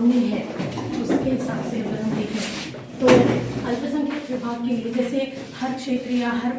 सामने है उसके हिसाब से अगर हम देखें तो अल्पसंख्यक विभाग के लिए जैसे हर क्षेत्र या हर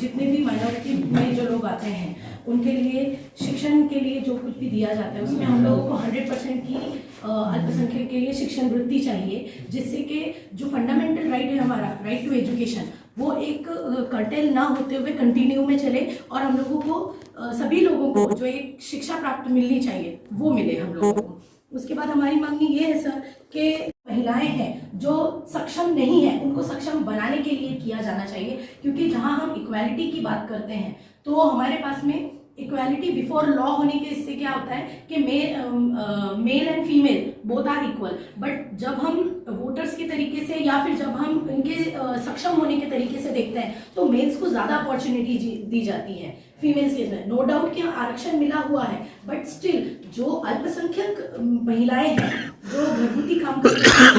जितने भी माइनॉरिटी में जो लोग आते हैं उनके लिए शिक्षण के लिए जो कुछ भी दिया जाता है उसमें हम लोगों को 100% की अल्पसंख्यक के लिए शिक्षण वृत्ति चाहिए, जिससे कि जो फंडामेंटल राइट है हमारा राइट टू एजुकेशन वो एक कर्टेल ना होते हुए कंटिन्यू में चले और हम लोगों को सभी लोगों को जो एक शिक्षा प्राप्त मिलनी चाहिए वो मिले हम लोगों को। उसके बाद हमारी मांगनी ये है सर कि महिलाएं हैं जो सक्षम नहीं है उनको सक्षम बनाने के लिए किया जाना चाहिए, क्योंकि जहां हम इक्वालिटी की बात करते हैं तो हमारे पास में इक्वालिटी बिफोर लॉ होने के इससे क्या होता है कि male and female both are equal, but जब हम वोटर्स के तरीके से या फिर जब हम इनके सक्षम होने के तरीके से देखते हैं तो मेल्स को ज़्यादा अपॉर्चुनिटी दी जाती है फीमेल्स के इसमें। नो डाउट कि आरक्षण मिला हुआ है, बट स्टिल जो अल्पसंख्यक महिलाएं हैं जो घरगुती काम करती हैं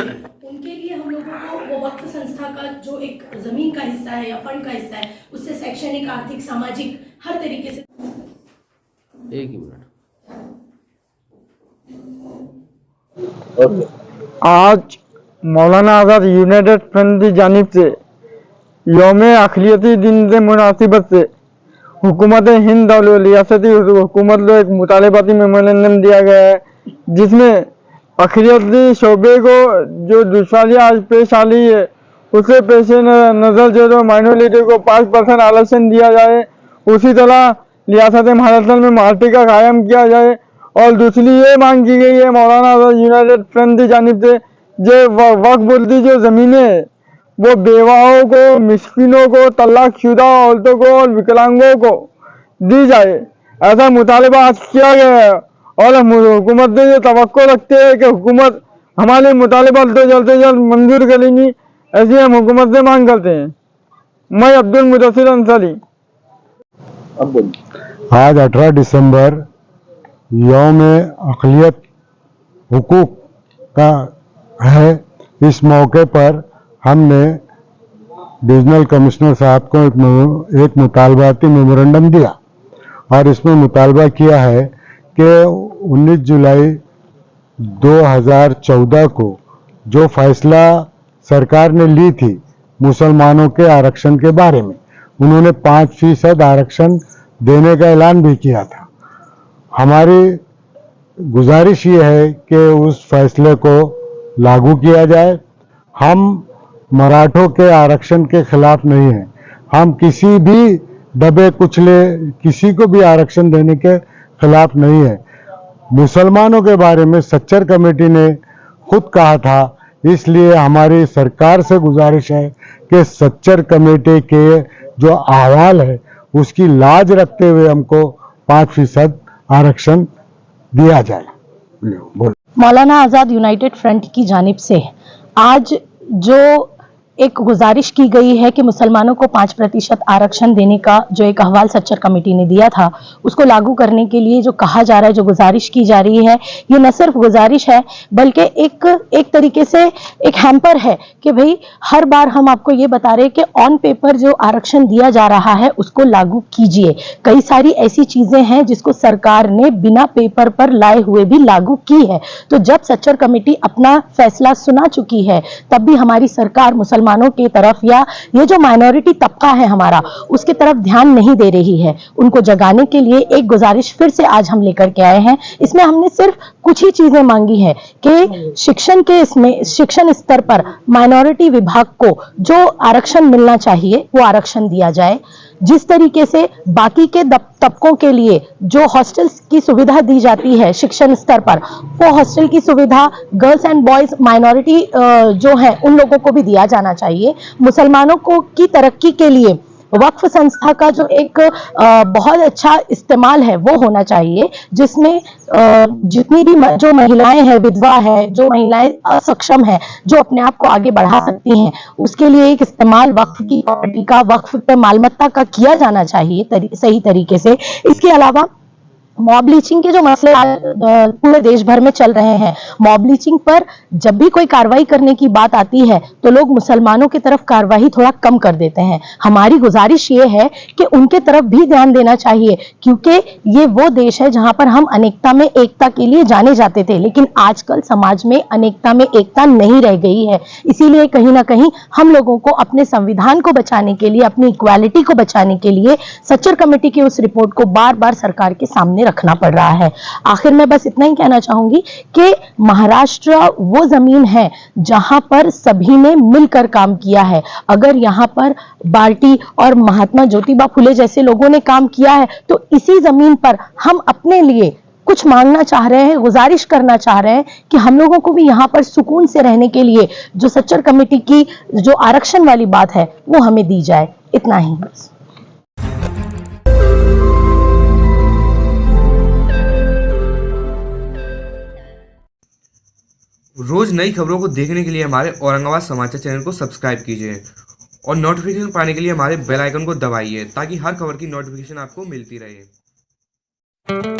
उनके लिए हम लोगों को वो वक्फ संस्था का जो एक जमीन का हिस्सा है या फंड का हिस्सा है उससे शैक्षणिक आर्थिक सामाजिक हर तरीके से। एक ही मिनट। आज मौलाना आज़ाद यूनाइटेड फ्रंट की जानिब से यौम अक़लियती दिन से मुनासिबत से हुकूमत हिंद और रियासती हुकूमत को एक मुतालबाती मेमोरेंडम दिया गया है, जिसमें अक़लियती शोबे को जो दुश्वारियाँ आज पेश आ रही है उसे पेश नज़र जो माइनॉरिटी को 5% आरक्षण दिया जाए, उसी तरह रियासत महाराष्ट्र में मार्टी का कायम किया जाए। और दूसरी ये मांग की गई है मौलाना आज़ाद यूनाइटेड फ्रंट की जानिब से जो वक्फ बोर्ड की जो ज़मीनें है वो बेवाओं को, मिस्किनों को, तलाकशुदा औरतों को और विकलांगों को दी जाए, ऐसा मुतालबा आज किया गया है। और हम हुकूमत से जो तवक्को रखते हैं कि हुकूमत हमारे मुतालबा तो जल्द से जल्द मंजूर करेंगी, ऐसी हम हुकूमत से मांग करते हैं। मैं अब्दुल मुदस्सिर अंसारी। आज 18 दिसंबर यौम अक़लियत हुकूक का है। इस मौके पर हमने डिविजनल कमिश्नर साहब को एक मुतालबाती मेमोरेंडम दिया और इसमें मुतालबा किया है कि 19 जुलाई 2014 को जो फैसला सरकार ने ली थी मुसलमानों के आरक्षण के बारे में, उन्होंने 5% आरक्षण देने का ऐलान भी किया था। हमारी गुजारिश ये है कि उस फैसले को लागू किया जाए। हम मराठों के आरक्षण के खिलाफ नहीं हैं, हम किसी भी दबे कुचले किसी को भी आरक्षण देने के खिलाफ नहीं है। मुसलमानों के बारे में सच्चर कमेटी ने खुद कहा था, इसलिए हमारी सरकार से गुजारिश है कि सच्चर कमेटी के जो अहवाल है उसकी लाज रखते हुए हमको 5% आरक्षण दिया जाए। मौलाना आज़ाद यूनाइटेड फ्रंट की जानिब से आज जो एक गुजारिश की गई है कि मुसलमानों को 5% आरक्षण देने का जो एक अहवाल सच्चर कमेटी ने दिया था उसको लागू करने के लिए जो कहा जा रहा है, जो गुजारिश की जा रही है, ये न सिर्फ गुजारिश है बल्कि एक तरीके से एक हैम्पर है कि भाई हर बार हम आपको ये बता रहे हैं कि ऑन पेपर जो आरक्षण दिया जा रहा है उसको लागू कीजिए। कई सारी ऐसी चीजें हैं जिसको सरकार ने बिना पेपर पर लाए हुए भी लागू की है। तो जब सच्चर कमेटी अपना फैसला सुना चुकी है तब भी हमारी सरकार मुसलमानों की तरफ या ये जो माइनॉरिटी तबका है हमारा उसकी तरफ ध्यान नहीं दे रही है। उनको जगाने के लिए एक गुजारिश फिर से आज हम लेकर के आए हैं। इसमें हमने सिर्फ कुछ ही चीजें मांगी है कि शिक्षण स्तर पर माइनॉरिटी विभाग को जो आरक्षण मिलना चाहिए वो आरक्षण दिया जाए। जिस तरीके से बाकी के तबकों के लिए जो हॉस्टल्स की सुविधा दी जाती है शिक्षण स्तर पर, वो हॉस्टल की सुविधा गर्ल्स एंड बॉयज माइनॉरिटी जो है उन लोगों को भी दिया जाना चाहिए। मुसलमानों को की तरक्की के लिए वक्फ संस्था का जो एक बहुत अच्छा इस्तेमाल है वो होना चाहिए, जिसमें जितनी भी जो महिलाएं हैं, विधवा है, जो महिलाएं असक्षम है, जो अपने आप को आगे बढ़ा सकती हैं, उसके लिए एक इस्तेमाल वक्फ की प्रॉपर्टी का, वक्फ पे मालमत्ता का किया जाना चाहिए सही तरीके से। इसके अलावा मॉब ब्लीचिंग के जो मसले पूरे देश भर में चल रहे हैं, मॉब ब्लीचिंग पर जब भी कोई कार्रवाई करने की बात आती है तो लोग मुसलमानों की तरफ कार्रवाई थोड़ा कम कर देते हैं। हमारी गुजारिश ये है कि उनके तरफ भी ध्यान देना चाहिए, क्योंकि ये वो देश है जहां पर हम अनेकता में एकता के लिए जाने जाते थे, लेकिन आजकल समाज में अनेकता में एकता नहीं रह गई है। इसीलिए कहीं ना कहीं हम लोगों को अपने संविधान को बचाने के लिए, अपनी इक्वालिटी को बचाने के लिए सच्चर कमेटी की उस रिपोर्ट को बार बार सरकार के सामने रखना पड़ रहा है। आखिर में बस इतना ही कहना चाहूंगी कि महाराष्ट्र वो जमीन है जहां पर सभी ने मिलकर काम किया है। अगर यहां पर बाल्टी और महात्मा ज्योतिबा फुले जैसे लोगों ने काम किया है तो इसी जमीन पर हम अपने लिए कुछ मांगना चाह रहे हैं, गुजारिश करना चाह रहे हैं कि हम लोगों को भी यहां पर सुकून से रहने के लिए जो सच्चर कमेटी की जो आरक्षण वाली बात है वो हमें दी जाए। इतना ही बस। रोज नई खबरों को देखने के लिए हमारे औरंगाबाद समाचार चैनल को सब्सक्राइब कीजिए और नोटिफिकेशन पाने के लिए हमारे बेल आइकन को दबाइए ताकि हर खबर की नोटिफिकेशन आपको मिलती रहे।